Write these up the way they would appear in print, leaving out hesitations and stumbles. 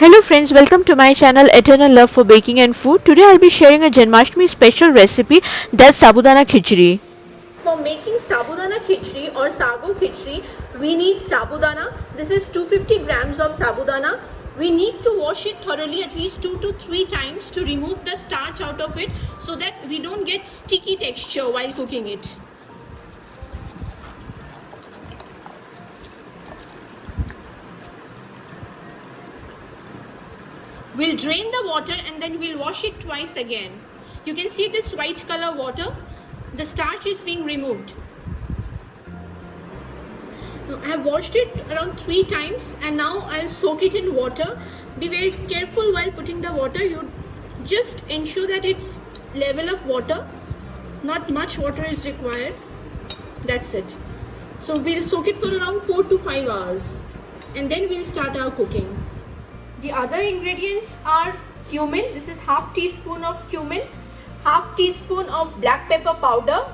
Hello friends, welcome to my channel Eternal Love for Baking and Food. Today I'll be sharing a Janmashtami special recipe, that's Sabudana Khichdi. For making sabudana khichdi or sago khichdi, we need sabudana. This is 250 grams of sabudana. We need to wash it thoroughly at least 2 to 3 times to remove the starch out of it so that we don't get sticky texture while cooking it. We'll drain the water and then we'll wash it twice again. You can see this white color water. The starch is being removed. Now, I have washed it around 3 times and now I'll soak it in water. Be very careful while putting the water. You just ensure that it's level of water. Not much water is required. That's it. So we'll soak it for around 4 to 5 hours and then we'll start our cooking. The other ingredients are cumin. This is half teaspoon of cumin, half teaspoon of black pepper powder.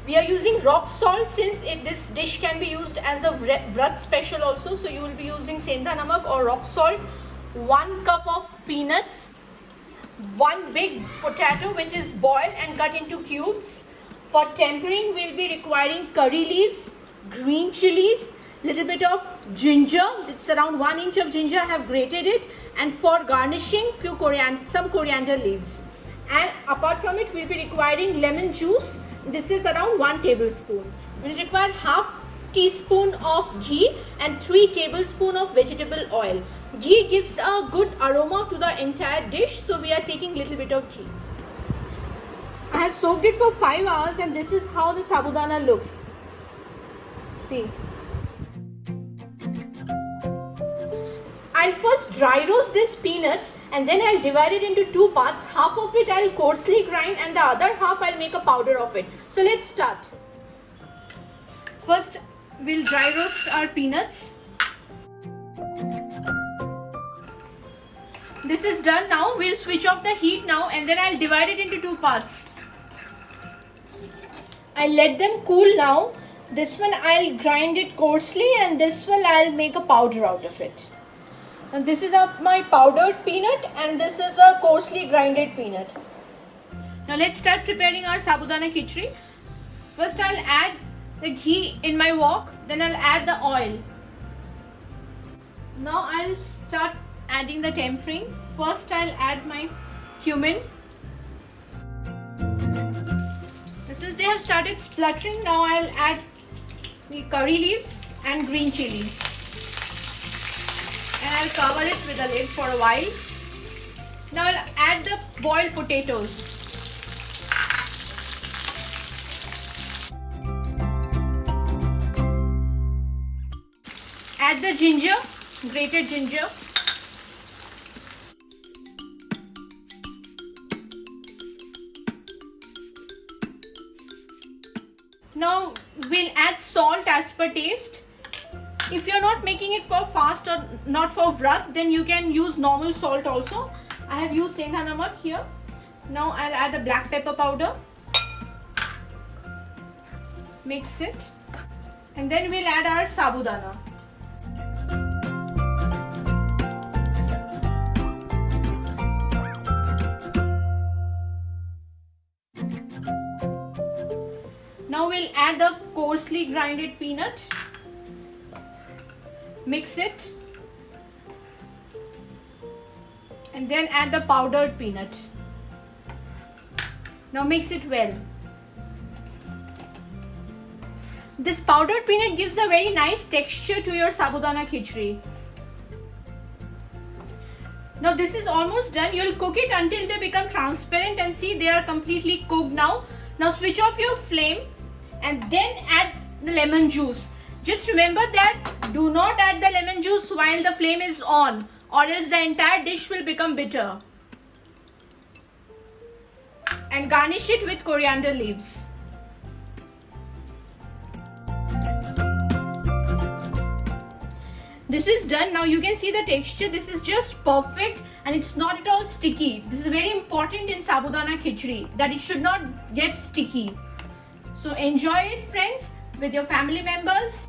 We are using rock salt since this dish can be used as a vrat special also. So you will be using sendha namak or rock salt. 1 cup of peanuts, 1 big potato which is boiled and cut into cubes. For tempering, we'll be requiring curry leaves, green chilies, little bit of ginger. It's around 1 inch of ginger. I have grated it, and for garnishing some coriander leaves. And apart from it, we'll be requiring lemon juice. This is around 1 tablespoon. We'll require half teaspoon of ghee and 3 tablespoon of vegetable oil. Ghee gives a good aroma to the entire dish, so we are taking little bit of ghee. I have soaked it for 5 hours and this is how the sabudana looks. See. I'll first dry roast these peanuts and then I'll divide it into 2 parts. Half of it I'll coarsely grind and the other half I'll make a powder of it. So let's start. First we'll dry roast our peanuts. This is done now. We'll switch off the heat now and then I'll divide it into 2 parts. I'll let them cool now. This one I'll grind it coarsely and this one I'll make a powder out of it. And this is my powdered peanut and this is a coarsely grinded peanut. Now let's start preparing our sabudana khichdi. First I'll add the ghee in my wok, then I'll add the oil. Now I'll start adding the tempering. First I'll add my cumin. Since they have started spluttering, now I'll add the curry leaves and green chilies. And I'll cover it with a lid for a while. Now I'll add the boiled potatoes. Add the ginger, grated ginger. Now we'll add salt as per taste. If you're not making it for fast or not for vrat, then you can use normal salt also. I have used sendha namak here. Now I'll add the black pepper powder. Mix it. And then we'll add our sabudana. Now we'll add the coarsely grinded peanut. Mix it and then add the powdered peanut. Now mix it well. This powdered peanut gives a very nice texture to your sabudana khichdi. Now this is almost done. You'll cook it until they become transparent and see they are completely cooked now. Now switch off your flame and then add the lemon juice. Just remember that do not add the lemon juice while the flame is on, or else the entire dish will become bitter. And garnish it with coriander leaves. This is done. Now you can see the texture. This is just perfect and it's not at all sticky. This is very important in sabudana khichdi, that it should not get sticky. So enjoy it, friends, with your family members.